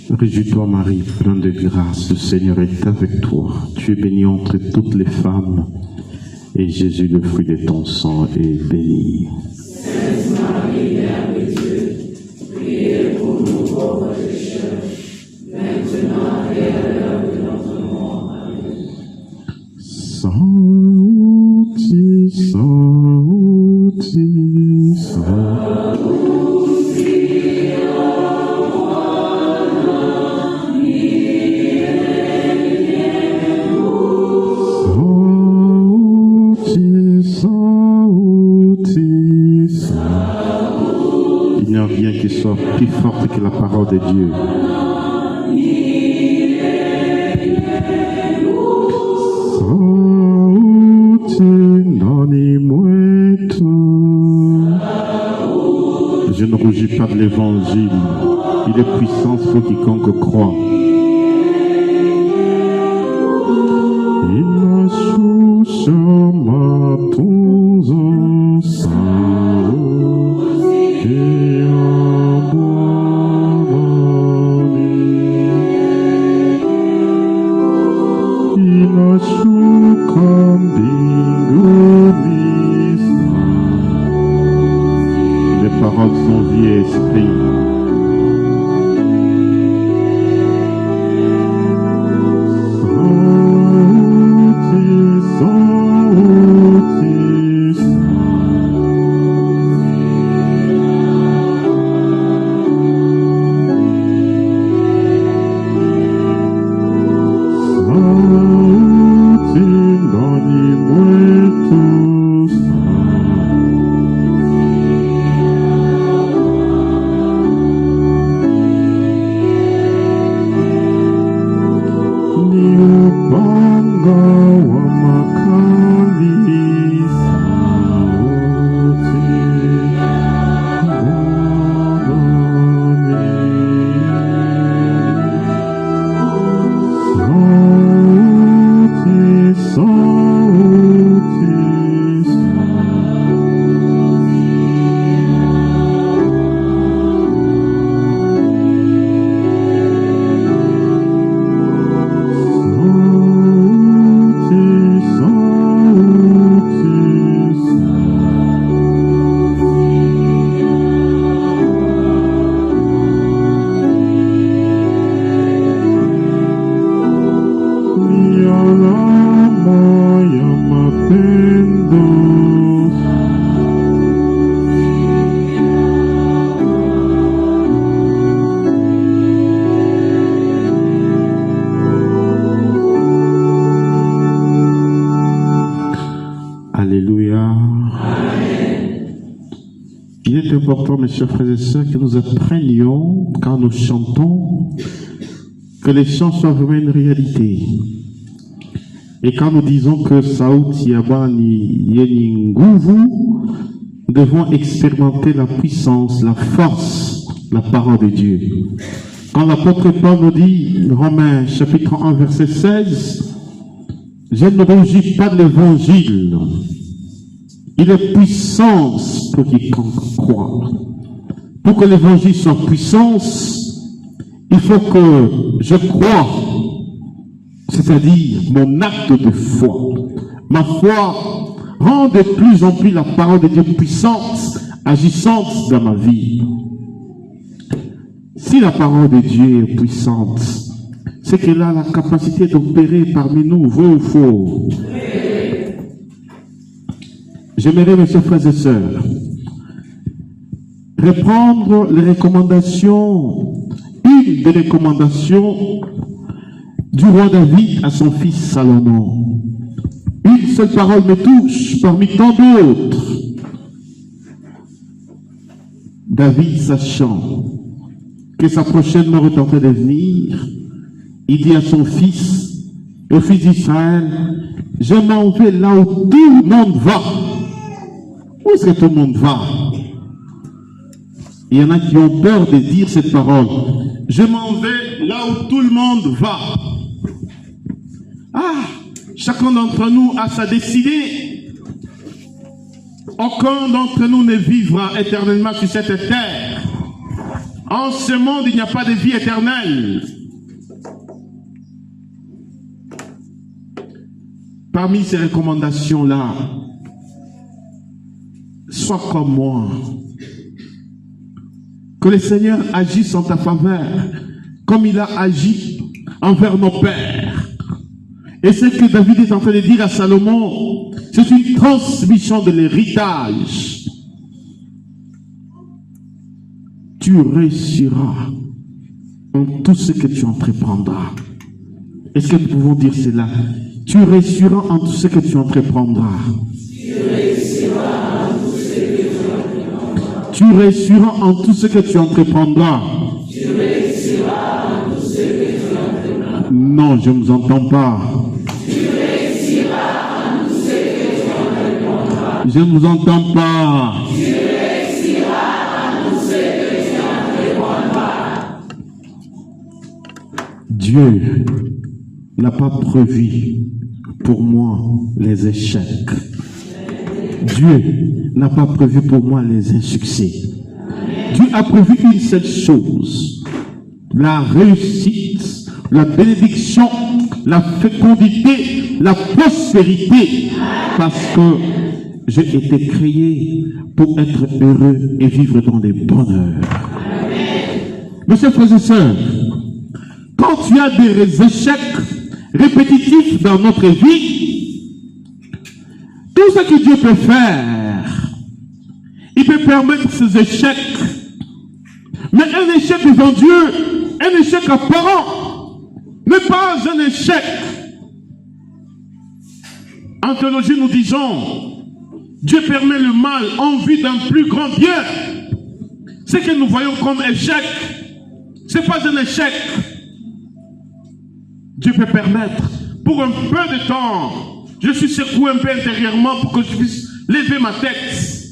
Réjouis-toi Marie, pleine de grâce, le Seigneur est avec toi. Tu es bénie entre toutes les femmes, et Jésus, le fruit de ton sang, est béni. Sainte Marie, Mère de Dieu, priez pour nous pauvres pécheurs, maintenant et à l'heure de notre mort. Amen. Sancti, sancti, sancti. Il n'y a rien qui soit plus forte que la parole de Dieu. Je ne rougis pas de l'évangile. Il est puissance pour quiconque croit. Les paroles sont vie et esprit. Important, mes chers frères et sœurs, que nous apprenions, quand nous chantons, que les chants soient vraiment une réalité. Et quand nous disons que Sauti Yabani Yeni Nguvu, nous devons expérimenter la puissance, la force, la parole de Dieu. Quand l'apôtre Paul nous dit, Romains chapitre 1, verset 16, « Je ne rougis pas de l'évangile. Il est puissance pour quiconque croit. » Pour que l'évangile soit puissance, il faut que je croie, c'est-à-dire mon acte de foi. Ma foi rend de plus en plus la parole de Dieu puissante, agissante dans ma vie. Si la parole de Dieu est puissante, c'est qu'elle a la capacité d'opérer parmi nous, vrai ou faux. J'aimerais, mes chers frères et sœurs, reprendre les recommandations, une des recommandations du roi David à son fils Salomon. Une seule parole me touche parmi tant d'autres. David, sachant que sa prochaine mort est en train de venir, il dit à son fils, au fils d'Israël, je m'en vais là où tout le monde va. Où est-ce que tout le monde va? Il y en a qui ont peur de dire cette parole. Je m'en vais là où tout le monde va. Ah, chacun d'entre nous a sa destinée. Aucun d'entre nous ne vivra éternellement sur cette terre. En ce monde, il n'y a pas de vie éternelle. Parmi ces recommandations-là, sois comme moi. Que le Seigneur agisse en ta faveur, comme il a agi envers nos pères. Et ce que David est en train de dire à Salomon, c'est une transmission de l'héritage. Tu réussiras en tout ce que tu entreprendras. Est-ce que nous pouvons dire cela? Tu réussiras en tout ce que tu entreprendras. Tu réussiras en tout ce que tu entreprendras. Non, je ne vous entends pas. Je ne vous entends pas. Dieu n'a pas prévu pour moi les échecs. Dieu n'a pas prévu pour moi les insuccès. Dieu a prévu une seule chose: la réussite, la bénédiction, la fécondité, la prospérité, parce que j'ai été créé pour être heureux et vivre dans des bonheurs. Mes chers frères et sœurs, quand tu as des échecs répétitifs dans notre vie, tout ce que Dieu peut faire, il peut permettre ces échecs. Mais un échec devant Dieu, un échec apparent, n'est pas un échec. En théologie, nous disons, Dieu permet le mal en vue d'un plus grand bien. Ce que nous voyons comme échec, ce n'est pas un échec. Dieu peut permettre, pour un peu de temps, je suis secoué un peu intérieurement pour que je puisse lever ma tête.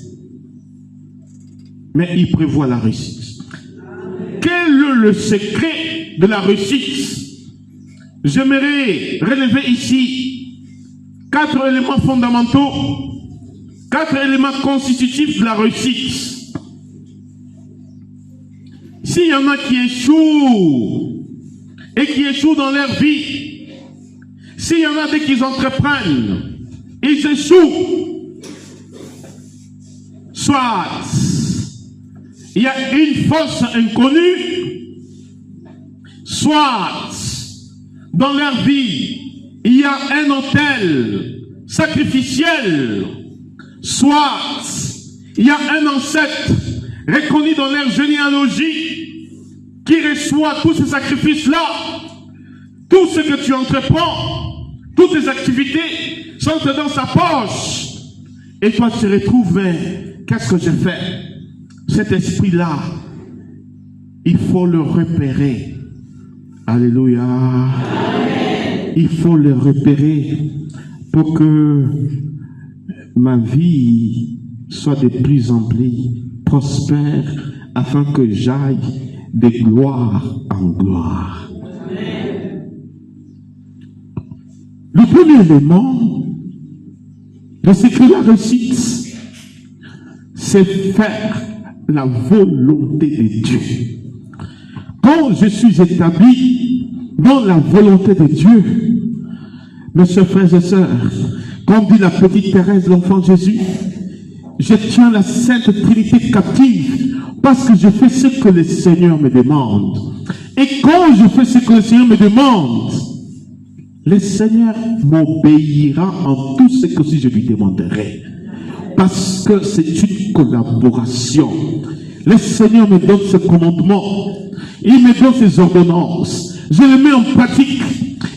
Mais il prévoit la réussite. Quel est le secret de la réussite? J'aimerais relever ici 4 éléments fondamentaux, 4 éléments constitutifs de la réussite. S'il y en a qui échouent, et qui échouent dans leur vie, s'il y en a dès qu'ils entreprennent, ils échouent, soit il y a une force inconnue, soit dans leur vie, il y a un autel sacrificiel, soit il y a un ancêtre reconnu dans leur généalogie qui reçoit tous ces sacrifices-là. Tout ce que tu entreprends, toutes tes activités sont dans sa poche. Et toi, tu te retrouves, mais qu'est-ce que j'ai fait? Cet esprit-là, il faut le repérer. Alléluia. Amen. Il faut le repérer pour que ma vie soit de plus en plus prospère, afin que j'aille de gloire en gloire. Amen. Le premier élément, le secret de la réussite, c'est faire la volonté de Dieu. Quand je suis établi dans la volonté de Dieu, mes chers frères et sœurs, comme dit la petite Thérèse, l'enfant Jésus, je tiens la Sainte Trinité captive parce que je fais ce que le Seigneur me demande. Et quand je fais ce que le Seigneur me demande, le Seigneur m'obéira en tout ce que je lui demanderai. Parce que c'est une collaboration. Le Seigneur me donne ses commandements. Il me donne ses ordonnances. Je les mets en pratique.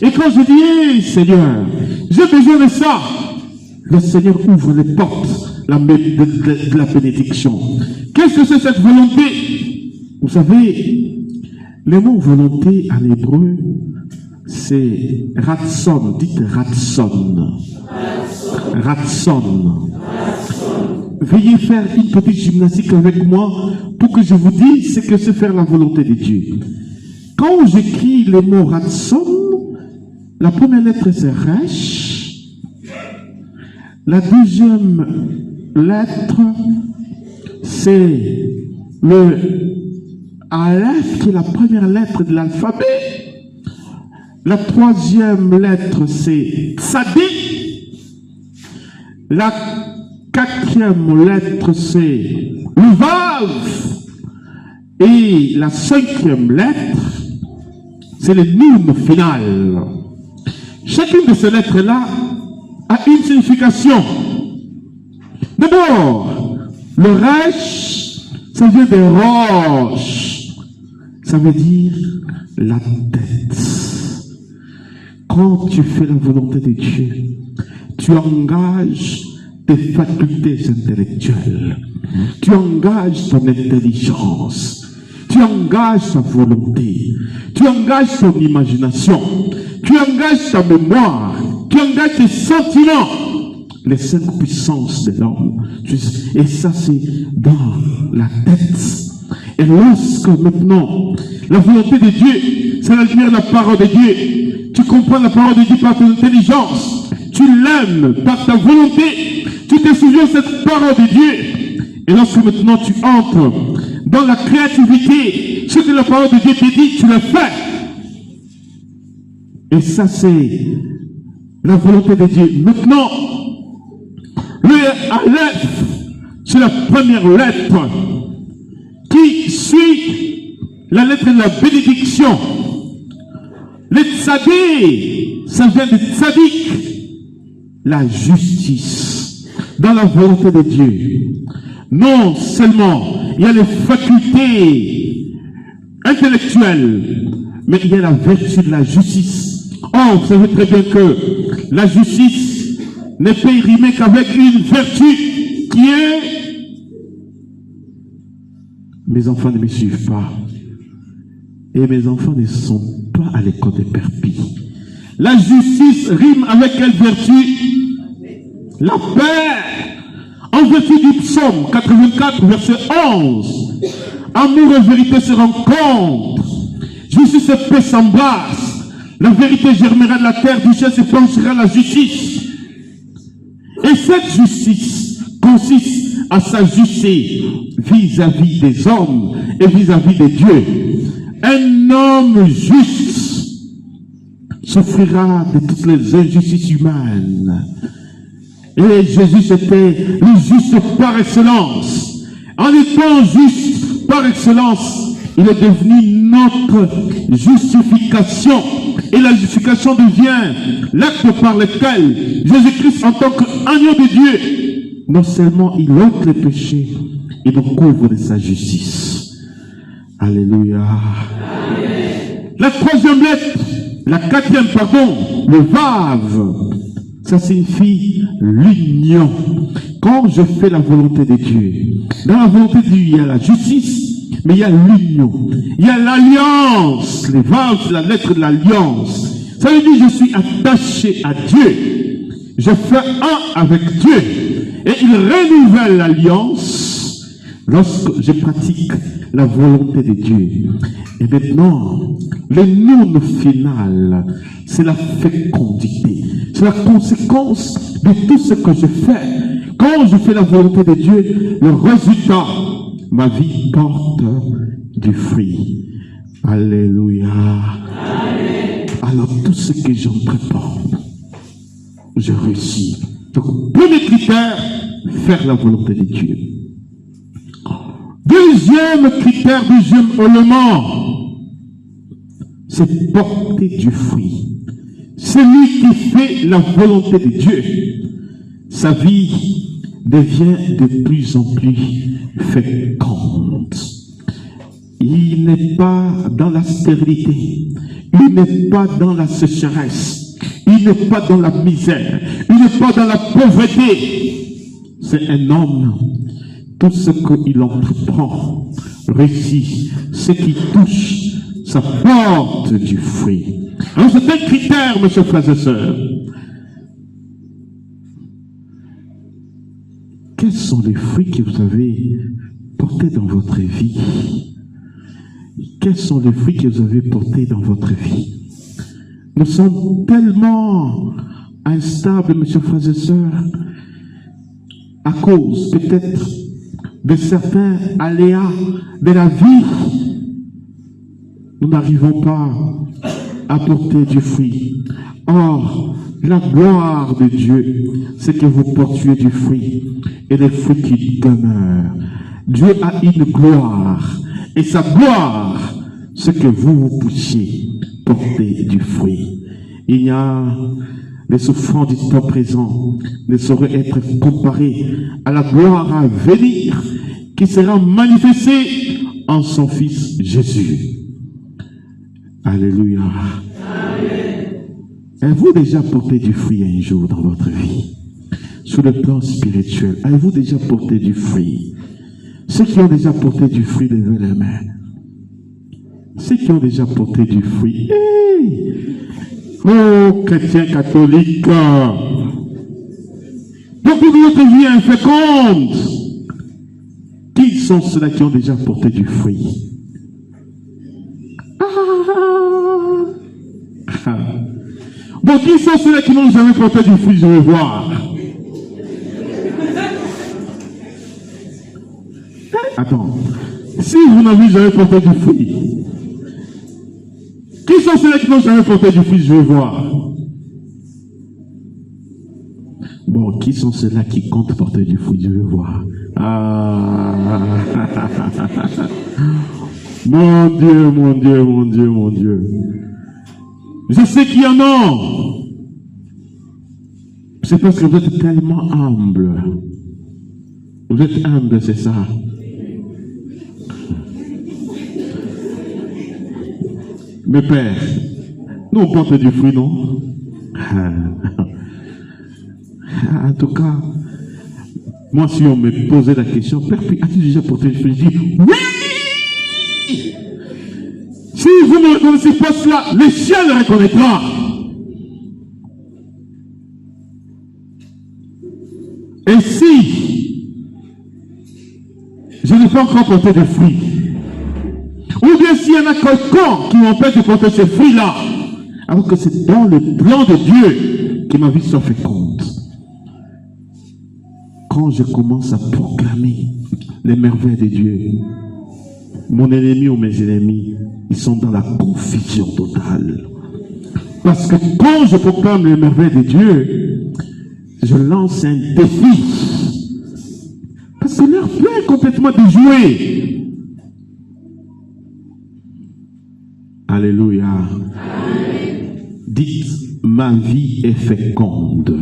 Et quand je dis, hey, Seigneur, j'ai besoin de ça, le Seigneur ouvre les portes de la bénédiction. Qu'est-ce que c'est cette volonté? Vous savez, le mot volonté en hébreu, c'est ratson. Dites ratson. Ratson. Veuillez faire une petite gymnastique avec moi pour que je vous dise ce que c'est faire la volonté de Dieu. Quand j'écris le mot ratson, la première lettre c'est resh. La deuxième lettre c'est le Aleph, qui est la première lettre de l'alphabet. La troisième lettre, c'est Tzadik. La quatrième lettre, c'est le Vav. Et la cinquième lettre, c'est le Nun final. Chacune de ces lettres-là a une signification. D'abord, le Resh, ça vient des roches. Ça veut dire la tête. Quand tu fais la volonté de Dieu, tu engages tes facultés intellectuelles. Tu engages ton intelligence. Tu engages ta volonté. Tu engages ton imagination. Tu engages ta mémoire. Tu engages tes sentiments. Les 5 puissances de l'homme. Et ça, c'est dans la tête. Et lorsque maintenant, la volonté de Dieu, c'est la lumière de la parole de Dieu. Tu comprends la parole de Dieu par ton intelligence. Tu l'aimes par ta volonté. Tu te souviens de cette parole de Dieu. Et lorsque maintenant tu entres dans la créativité, ce que la parole de Dieu te dit, tu le fais. Et ça, c'est la volonté de Dieu. Maintenant, le Aleph, c'est la première lettre qui suit la lettre de la bénédiction. Le Tzadik, ça vient de Tzadik, la justice, dans la volonté de Dieu. Non seulement il y a les facultés intellectuelles, mais il y a la vertu de la justice. Oh, vous savez très bien que la justice ne peut y rimer qu'avec une vertu qui est... Mes enfants ne me suivent pas. Et mes enfants ne sont pas à l'école de Perpi. La justice rime avec quelle vertu? La paix. En vertu du psaume 84, verset 11. Amour et vérité se rencontrent. Justice et paix s'embrassent. La vérité germera de la terre, du ciel se penchera la justice. Et cette justice consiste à s'ajuster vis-à-vis des hommes et vis-à-vis de Dieu. Un homme juste souffrira de toutes les injustices humaines. Et Jésus était le juste par excellence. En étant juste par excellence, il est devenu notre justification. Et la justification devient l'acte par lequel Jésus-Christ, en tant qu'agneau de Dieu, non seulement il ôte les péchés, il nous couvre de sa justice. Alléluia. Amen. La troisième lettre, la quatrième, pardon, le Vav, ça signifie l'union. Quand je fais la volonté de Dieu, dans la volonté de Dieu, il y a la justice, mais il y a l'union, il y a l'alliance. Les Vav, c'est la lettre de l'alliance. Ça veut dire que je suis attaché à Dieu. Je fais un avec Dieu. Et il renouvelle l'alliance lorsque je pratique la volonté de Dieu. Et maintenant, le Nun final, c'est la fécondité. C'est la conséquence de tout ce que je fais. Quand je fais la volonté de Dieu, le résultat, ma vie porte du fruit. Alléluia. Amen. Alors tout ce que j'entreprends, je réussis. Donc, premier critère, faire la volonté de Dieu. Deuxième critère, deuxième élément, c'est porter du fruit. Celui qui fait la volonté de Dieu, sa vie devient de plus en plus féconde. Il n'est pas dans la stérilité, il n'est pas dans la sécheresse, il n'est pas dans la misère, il n'est pas dans la pauvreté. C'est un homme, tout ce qu'il entreprend réussit, ce qui touche, ça porte du fruit. Alors c'est un critère, mes chers frères et sœurs. Quels sont les fruits que vous avez portés dans votre vie? Quels sont les fruits que vous avez portés dans votre vie? Nous sommes tellement instables, mes chers frères et sœurs, à cause peut-être de certains aléas de la vie. nous n'arrivons pas à porter du fruit. Or, la gloire de Dieu, c'est que vous portiez du fruit et des fruits qui demeurent. Dieu a une gloire et sa gloire, c'est que vous puissiez porter du fruit. Il y a les souffrances du temps présent ne sauraient être comparées à la gloire à venir qui sera manifestée en son Fils Jésus. Alléluia. Avez-vous déjà porté du fruit un jour dans votre vie? Sur le plan spirituel, avez-vous déjà porté du fruit? Ceux qui ont déjà porté du fruit, levez les mains. Ceux qui ont déjà porté du fruit. Hey! Oh, chrétiens catholiques. Donc, votre vie est inféconde. Qui sont ceux-là qui ont déjà porté du fruit? Bon, qui sont ceux-là qui n'ont jamais porté du fruit? Je veux voir. Attends. Si vous n'avez jamais porté du fruit, qui sont ceux-là qui n'ont jamais porté du fruit? Je veux voir. Bon, qui sont ceux-là qui comptent porter du fruit? Je veux voir. Ah. Mon Dieu, mon Dieu, mon Dieu, mon Dieu. Je sais qu'il y en a. C'est parce que vous êtes tellement humble. Vous êtes humble, c'est ça. Mes pères, nous on porte du fruit, non? En tout cas, moi si on me posait la question, Père, as-tu déjà porté du fruit? Je dis, oui! Si vous ne reconnaissez pas cela, le ciel le reconnaîtra. Et si je n'ai pas encore porté de fruits, ou bien s'il y en a quelqu'un qui m'empêche de porter ces fruits-là, alors que c'est dans le plan de Dieu que ma vie soit féconde. Quand je commence à proclamer les merveilles de Dieu, mon ennemi ou mes ennemis, ils sont dans la confusion totale. Parce que quand je proclame les merveilles de Dieu, je lance un défi. Parce que leur plan est complètement déjoué. Alléluia. Amen. Dites, ma vie est féconde.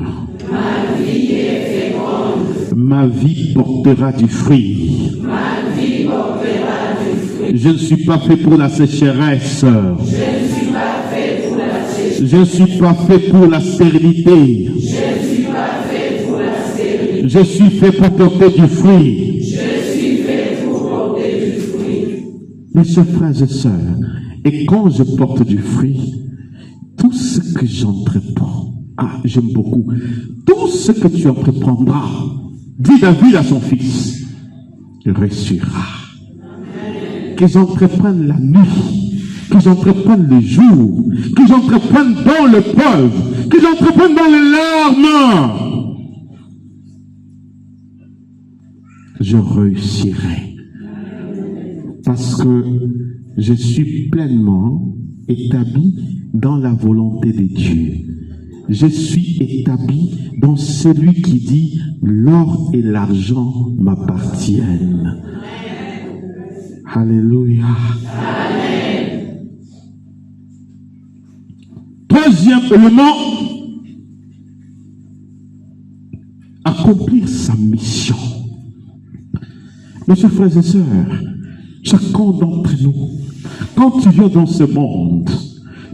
Ma vie est féconde. Ma vie portera du fruit. Ma vie portera du fruit. Je ne suis pas fait pour la sécheresse. Je ne suis pas fait pour la sécheresse. Je ne suis pas fait pour la stérilité. Je ne suis pas fait pour la stérilité. Je suis fait pour porter du fruit. Je suis fait pour porter du fruit. Mes chers frères et sœurs, et quand je porte du fruit, tout ce que j'entreprends, j'aime beaucoup, tout ce que tu entreprendras, dit David à son fils, réussira. Que j'entreprenne la nuit, que j'entreprenne le jour, que j'entreprenne dans l'épreuve, que j'entreprenne dans les larmes, je réussirai. Parce que je suis pleinement établi dans la volonté de Dieu. Je suis établi dans celui qui dit « l'or et l'argent m'appartiennent ». Alléluia. Amen. Troisième élément, accomplir sa mission. Mes chers frères et sœurs, chacun d'entre nous, quand tu viens dans ce monde,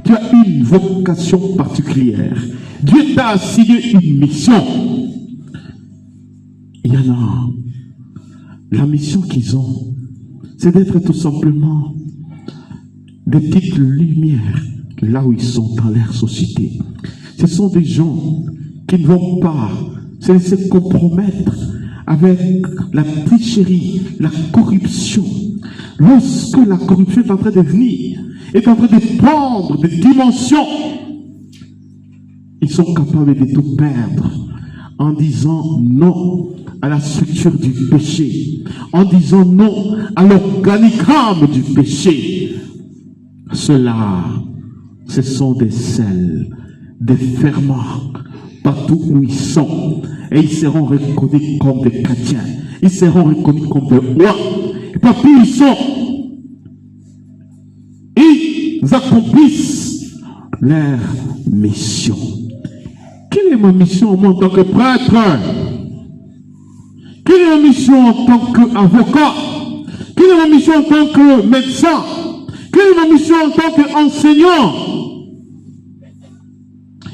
tu as une vocation particulière. Dieu t'a assigné une mission. Il y en a. La mission qu'ils ont, c'est d'être tout simplement des petites lumières là où ils sont dans leur société. Ce sont des gens qui ne vont pas se laisser compromettre avec la tricherie, la corruption. Lorsque la corruption est en train de venir, est en train de prendre des dimensions, ils sont capables de tout perdre en disant non à la structure du péché, en disant non à l'organigramme du péché. Ceux-là, ce sont des sels, des ferments, partout où ils sont. Et ils seront reconnus comme des chrétiens. Ils seront reconnus comme des rois. Et partout où ils sont, ils accomplissent leur mission. Quelle est ma mission moi en tant que prêtre? Quelle est ma mission en tant qu'avocat? Quelle est ma mission en tant que médecin? Quelle est ma mission en tant qu'enseignant?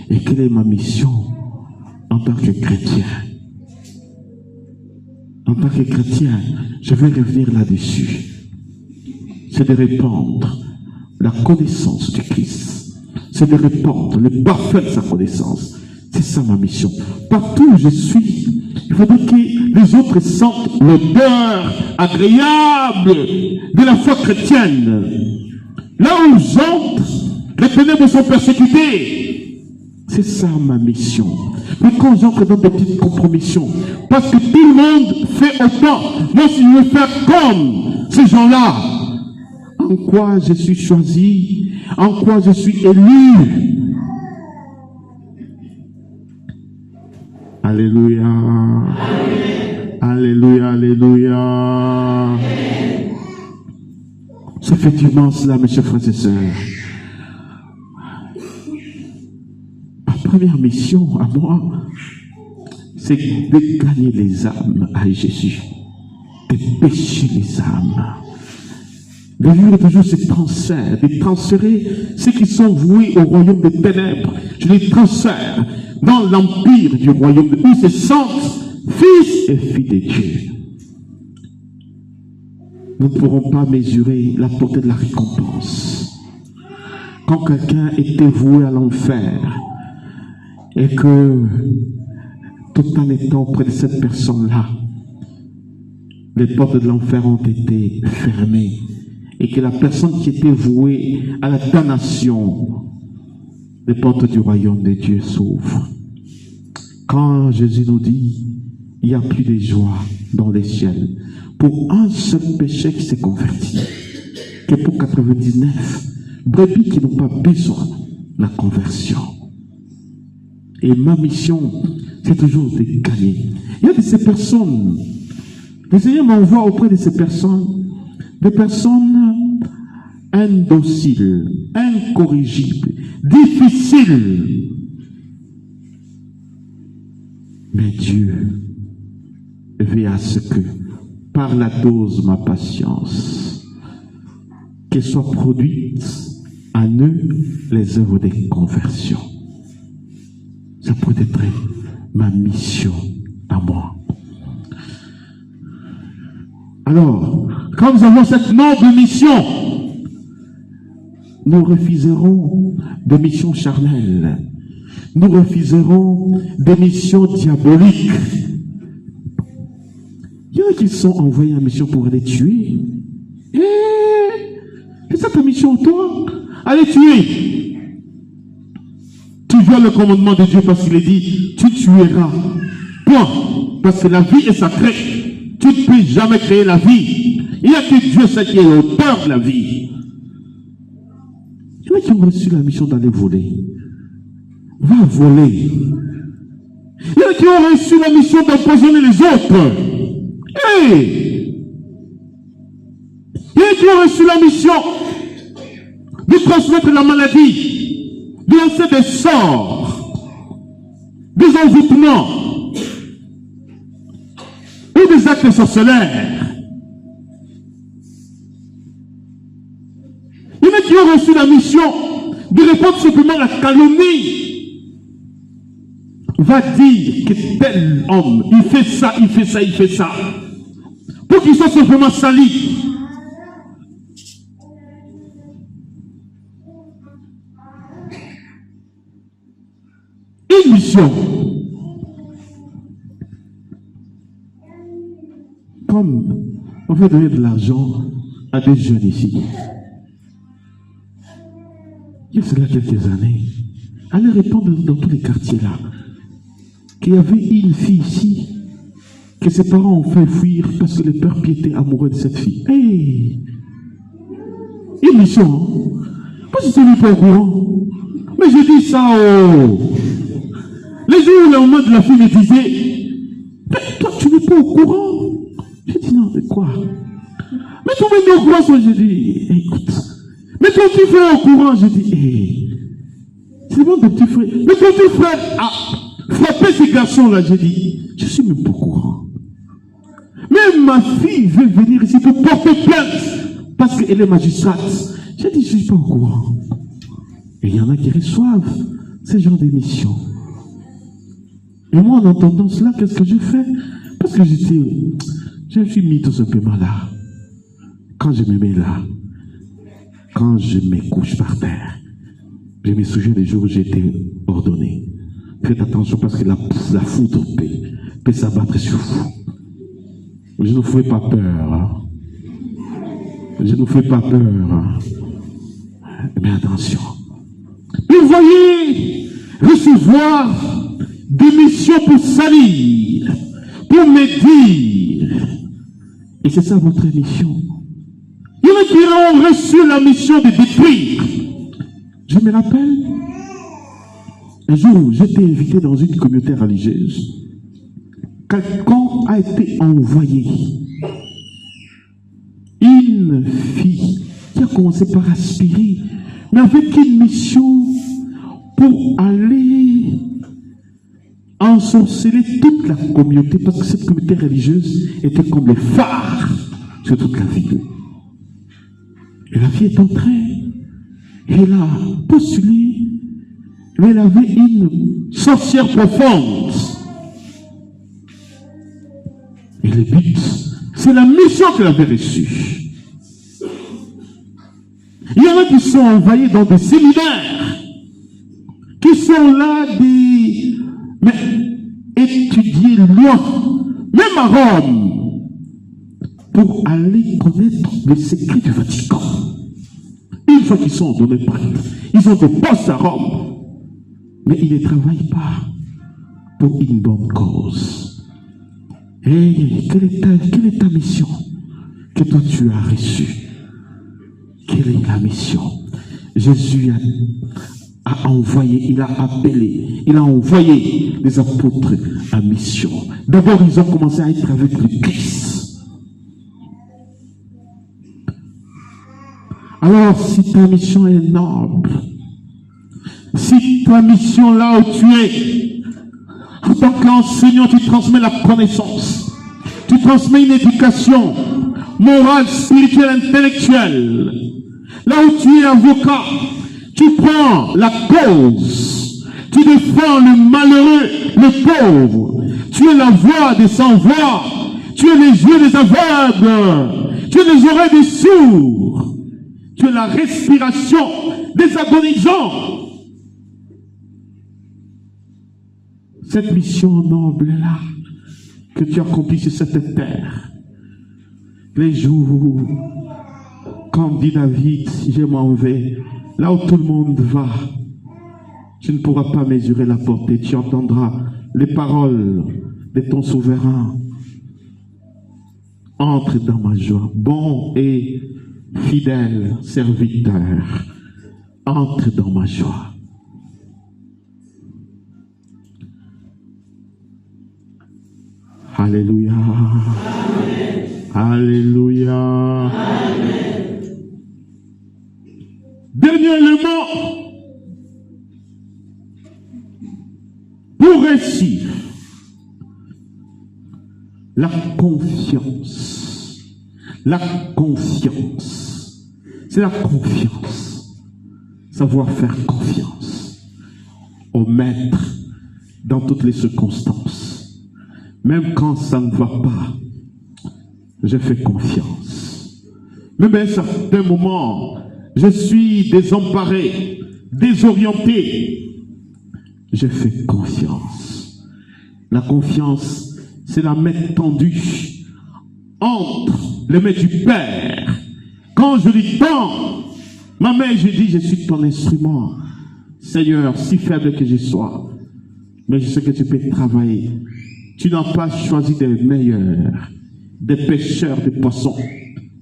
Et quelle est ma mission en tant que chrétien? En tant que chrétien, je vais revenir là-dessus. C'est de répandre la connaissance du Christ. C'est de répandre le parfait de sa connaissance. C'est ça ma mission. Partout où je suis, il faudrait que les autres sentent l'odeur agréable de la foi chrétienne. Là où j'entre, les ténèbres sont persécutées. C'est ça ma mission. Mais quand j'entre dans des petites compromissions, parce que tout le monde fait autant, moi si je veux faire comme ces gens-là, en quoi je suis choisi, en quoi je suis élu. Alléluia. Amen. Alléluia, alléluia. C'est effectivement cela, mes chers frères et sœurs. Ma première mission à moi, c'est de gagner les âmes à Jésus, de pêcher les âmes. De vivre toujours ce transfert, de transférer ceux qui sont voués au royaume des ténèbres. Je les transfère dans l'empire du royaume où se sentent fils et filles de Dieu. Nous ne pourrons pas mesurer la portée de la récompense. Quand quelqu'un était voué à l'enfer et que tout en étant auprès de cette personne-là, les portes de l'enfer ont été fermées et que la personne qui était vouée à la damnation, les portes du royaume de Dieu s'ouvrent. Quand Jésus nous dit, il n'y a plus de joie dans les ciels pour un seul péché qui s'est converti, que pour 99 brebis qui n'ont pas besoin de la conversion. Et ma mission, c'est toujours de gagner. Il y a de ces personnes, le Seigneur m'envoie auprès de ces personnes, des personnes indociles, incorrigibles, difficiles. Mais Dieu veut à ce que, par la dose de ma patience, qu'elle soit produite en eux les œuvres de conversion. Ça peut être ma mission à moi. Alors, quand nous avons cette noble mission, nous refuserons des missions charnelles. Nous refuserons des missions diaboliques. Il y en a qui sont envoyés en mission pour aller tuer. C'est ça ta mission, toi? Allez tuer. Tu violes le commandement de Dieu parce qu'il est dit, tu tueras. Point. Parce que la vie est sacrée. Tu ne peux jamais créer la vie. Il n'y a que Dieu seul qui est l'auteur de la vie. Il y en a qui ont reçu la mission d'aller voler. Va voler. Il y en a qui ont reçu la mission d'empoisonner les autres. Hey! Il y en a qui ont reçu la mission de transmettre la maladie, de lancer des sorts, des envoûtements, ou des actes sorcellaires. Il y en a qui ont reçu la mission de répondre simplement à la calomnie. Va dire que tel homme, il fait ça, il fait ça, il fait ça, pour qu'il soit simplement sali. Une mission. Comme on veut donner de l'argent à des jeunes ici. Il y a cela quelques années, allez répondre dans tous les quartiers là, qu'il y avait une fille ici, que ses parents ont fait fuir parce que le père était amoureux de cette fille. Hey! Une mission. Moi, je ne suis pas au courant. Mais je dis ça les jours où la maman de la fille me disait, mais toi, tu n'es pas au courant. J'ai dit, non, de quoi? Mais toi, même au courant, j'ai dit, écoute. Mais ton petit frère est au courant, j'ai dit, c'est bon, ton petit frère. Mais ton petit frère a frappé ces garçons-là, j'ai dit, je suis même pas au courant. Même ma fille veut venir ici pour porter plainte parce qu'elle est magistrate. J'ai dit, je ne suis pas au courant. Et il y en a qui reçoivent ce genre d'émissions. Et moi, en entendant cela, qu'est-ce que je fais? Parce que je suis mis tout simplement là. Quand je me mets là, quand je me couche par terre, je me souviens des jours où j'ai été ordonné. Faites attention parce que la foudre peut s'abattre sur vous. Je ne vous fais pas peur. Hein. Je ne vous fais pas peur. Hein. Mais attention. Vous voyez, recevoir des missions pour salir, pour médire. Et c'est ça votre mission. Il y en a qui ont reçu la mission de détruire. Je me rappelle, un jour, j'étais invité dans une communauté religieuse. Quelqu'un a été envoyé. Une fille qui a commencé par aspirer, mais avec une mission pour aller ensorceler toute la communauté, parce que cette communauté religieuse était comme les phares sur toute la ville. Et la fille est entrée, elle a postulé, mais elle avait une sorcière profonde. Et le but, c'est la mission qu'elle avait reçue. Il y en a qui sont envoyés dans des séminaires, qui sont là mais étudier loin, même à Rome, pour aller connaître les secrets du Vatican. Une fois qu'ils sont ordonnés prêtres, ils ont des postes à Rome, mais ils ne travaillent pas pour une bonne cause. Et quelle est ta mission que toi tu as reçue? Quelle est la mission? Jésus a envoyé, il a appelé, il a envoyé les apôtres à mission. D'abord, ils ont commencé à être avec le Christ. Alors, si ta mission est noble, si ta mission là où tu es, en tant qu'enseignant, tu transmets la connaissance, tu transmets une éducation morale, spirituelle, intellectuelle. Là où tu es avocat, tu prends la cause, tu défends le malheureux, le pauvre. Tu es la voix des sans-voix, tu es les yeux des aveugles, tu es les oreilles des sourds, tu es la respiration des agonisants. Cette mission noble-là que tu accomplis sur cette terre, les jours, comme dit David, je m'en vais, là où tout le monde va, tu ne pourras pas mesurer la portée, tu entendras les paroles de ton souverain. Entre dans ma joie, bon et fidèle serviteur, entre dans ma joie. Alléluia. Amen. Alléluia. Amen. Dernier élément pour réussir. La confiance. La confiance. C'est la confiance. Savoir faire confiance au maître dans toutes les circonstances. Même quand ça ne va pas, je fais confiance. Même à un certain moment, je suis désemparé, désorienté. Je fais confiance. La confiance, c'est la main tendue entre les mains du Père. Quand je lui tends ma main, je dis, je suis ton instrument. Seigneur, si faible que je sois, mais je sais que tu peux travailler. Tu n'as pas choisi des meilleurs, des pêcheurs de poissons.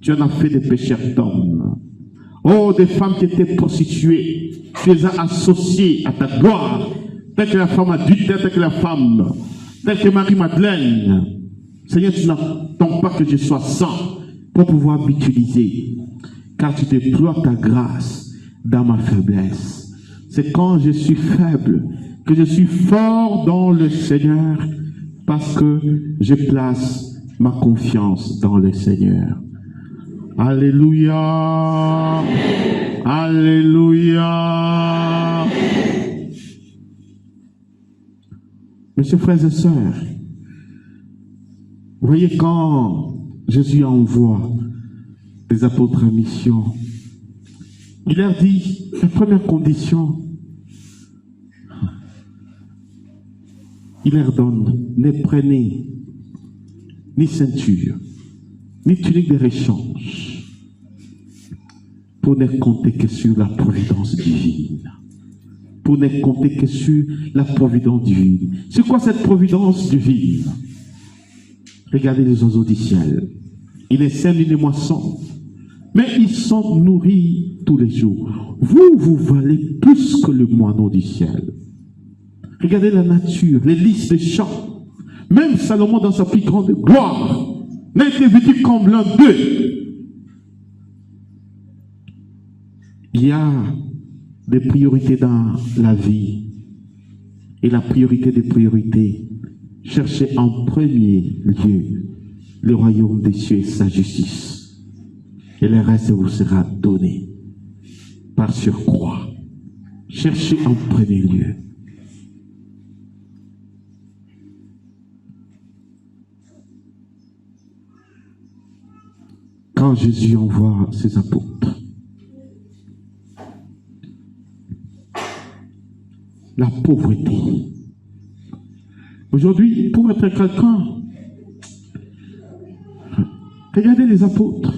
Tu en as fait des pêcheurs d'hommes. Oh, des femmes qui étaient prostituées, tu les as associées à ta gloire, telle que la femme adultère, telle que la femme, telle que Marie-Madeleine. Seigneur, tu n'attends pas que je sois saint pour pouvoir m'utiliser, car tu déploies ta grâce dans ma faiblesse. C'est quand je suis faible que je suis fort dans le Seigneur, parce que je place ma confiance dans le Seigneur. Alléluia. Amen. Alléluia. Amen. Mes chers frères et sœurs, vous voyez, quand Jésus envoie les apôtres en mission, il leur dit, la première condition, il leur donne, ne prenez ni ceinture, ni tunique de rechange, pour ne compter que sur la providence divine. Pour ne compter que sur la providence divine. C'est quoi cette providence divine? Regardez les oiseaux du ciel. Ils ne sèment ni ne moissonnent, mais ils sont nourris tous les jours. Vous valez plus que le moineau du ciel. Regardez la nature, les lys des champs. Même Salomon, dans sa plus grande gloire, n'a été vêtu comme l'un d'eux. Il y a des priorités dans la vie. Et la priorité des priorités, cherchez en premier lieu le royaume des cieux et sa justice. Et le reste vous sera donné par surcroît. Cherchez en premier lieu. Quand Jésus envoie ses apôtres, la pauvreté. Aujourd'hui, pour être quelqu'un, regardez les apôtres.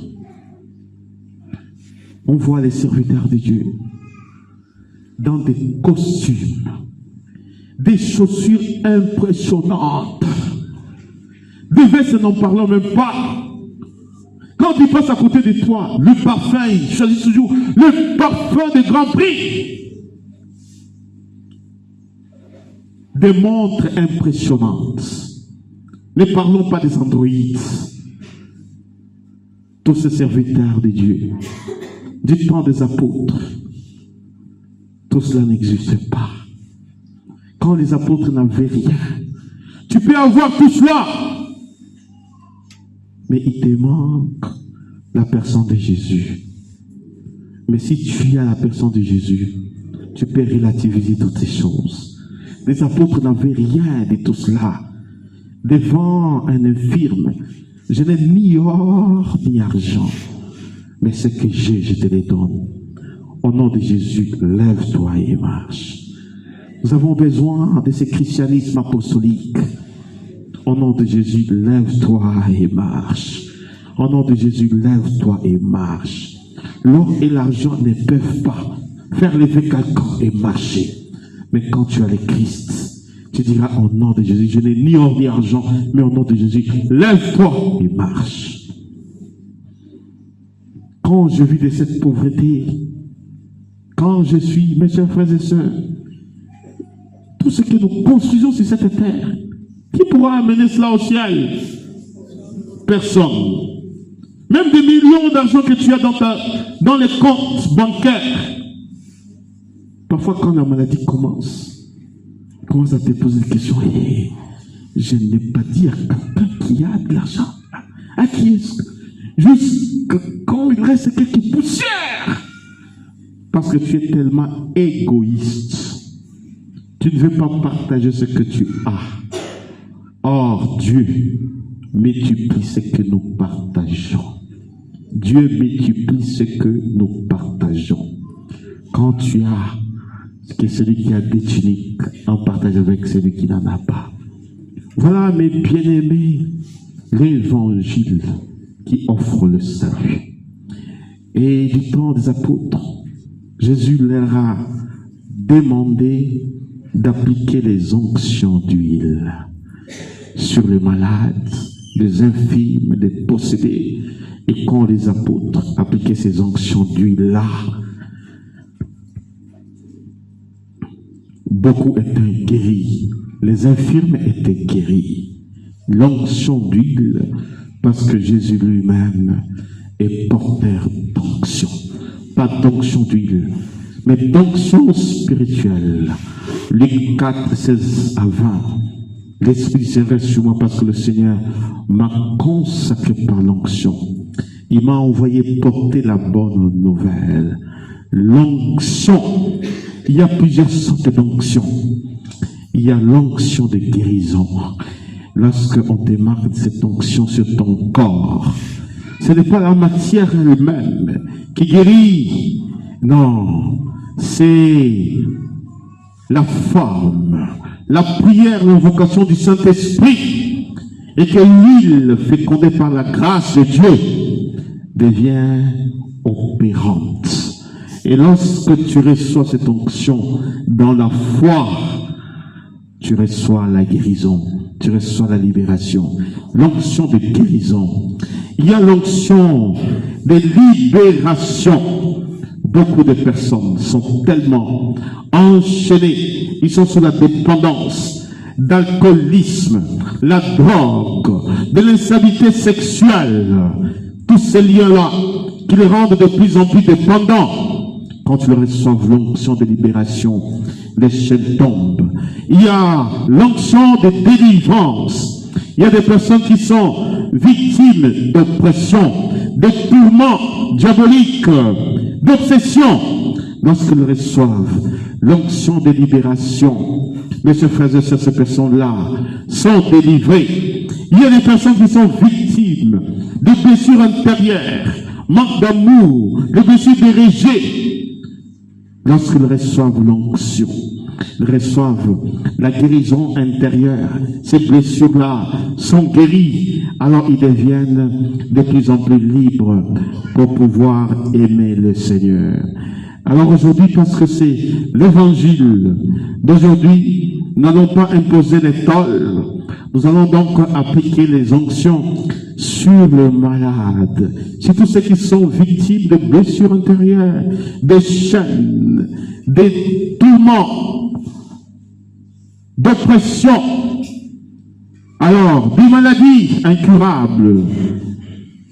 On voit les serviteurs de Dieu dans des costumes, des chaussures impressionnantes, des vestes, n'en parlons même pas. Quand il passe à côté de toi, le parfum, il choisit toujours le parfum de grand prix. Des montres impressionnantes. Ne parlons pas des androïdes. Tous ces serviteurs de Dieu, du temps des apôtres, tout cela n'existe pas. Quand les apôtres n'avaient rien, tu peux avoir tout cela, mais il te manque la personne de Jésus. Mais si tu as la personne de Jésus, tu peux relativiser toutes ces choses. Les apôtres n'avaient rien de tout cela. Devant un infirme, je n'ai ni or ni argent, mais ce que j'ai, je te le donne. Au nom de Jésus, lève-toi et marche. Nous avons besoin de ce christianisme apostolique. Au nom de Jésus, lève-toi et marche. Au nom de Jésus, lève-toi et marche. L'or et l'argent ne peuvent pas faire lever quelqu'un et marcher. Mais quand tu as le Christ, tu diras au nom de Jésus, je n'ai ni or ni argent, mais au nom de Jésus, lève-toi et marche. Quand je vis de cette pauvreté, quand je suis, mes chers frères et sœurs, tout ce que nous construisons sur cette terre, qui pourra amener cela au ciel? Personne. Même des millions d'argent que tu as dans les comptes bancaires. Parfois, quand la maladie commence à te poser des questions. Hey, je n'ai pas dit à quelqu'un qui a de l'argent. À qui est-ce que... Juste quand il reste quelques poussières. Parce que tu es tellement égoïste. Tu ne veux pas partager ce que tu as. Or, Dieu multiplie ce que nous partageons. Dieu multiplie ce que nous partageons. Quand tu as que celui qui a des tuniques en partage avec celui qui n'en a pas. Voilà, mes bien-aimés, l'évangile qui offre le salut. Et du temps des apôtres, Jésus leur a demandé d'appliquer les onctions d'huile sur les malades, les infirmes, les possédés. Et quand les apôtres appliquaient ces onctions d'huile-là, beaucoup étaient guéris. Les infirmes étaient guéris. L'onction d'huile, parce que Jésus lui-même est porteur d'onction. Pas d'onction d'huile, mais d'onction spirituelle. Luc 4, 16 à 20. L'Esprit reste sur moi parce que le Seigneur m'a consacré par l'onction. Il m'a envoyé porter la bonne nouvelle. L'onction. Il y a plusieurs sortes d'onction. Il y a l'onction de guérison. Lorsque on démarque cette onction sur ton corps, ce n'est pas la matière elle-même qui guérit. Non, c'est la forme, la prière, l'invocation du Saint-Esprit, et que l'huile fécondée par la grâce de Dieu devient opérante. Et lorsque tu reçois cette onction dans la foi, tu reçois la guérison, tu reçois la libération. L'onction de guérison. Il y a l'onction de libération. Beaucoup de personnes sont tellement enchaînées, ils sont sous la dépendance d'alcoolisme, la drogue, de l'instabilité sexuelle, tous ces liens-là qui les rendent de plus en plus dépendants. Quand tu reçois l'onction de libération, les chaînes tombent. Il y a l'onction de délivrance. Il y a des personnes qui sont victimes d'oppression, de tourments diaboliques, d'obsession. Lorsqu'ils reçoivent l'onction de libération, mes frères et sœurs, ces personnes-là sont délivrées. Il y a des personnes qui sont victimes de blessures intérieures, manque d'amour, de blessures de rejet. Lorsqu'ils reçoivent l'onction, ils reçoivent la guérison intérieure, ces blessures-là sont guéries, alors ils deviennent de plus en plus libres pour pouvoir aimer le Seigneur. Alors aujourd'hui, parce que c'est l'évangile d'aujourd'hui, nous n'allons pas imposer les tolls, nous allons donc appliquer les onctions sur les malades, sur tous ceux qui sont victimes de blessures intérieures, des chaînes, des tourments, d'oppression, alors des maladies incurables.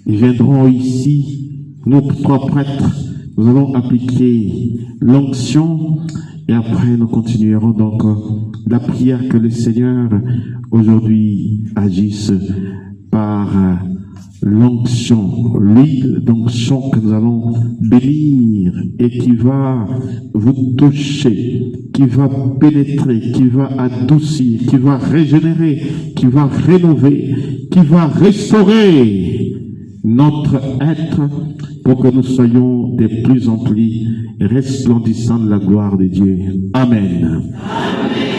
Ils viendront ici, nos trois prêtres, nous allons appliquer l'onction et après nous continuerons donc la prière que le Seigneur aujourd'hui agisse par l'onction, l'huile d'onction que nous allons bénir et qui va vous toucher, qui va pénétrer, qui va adoucir, qui va régénérer, qui va rénover, qui va restaurer notre être pour que nous soyons de plus en plus resplendissants de la gloire de Dieu. Amen. Amen.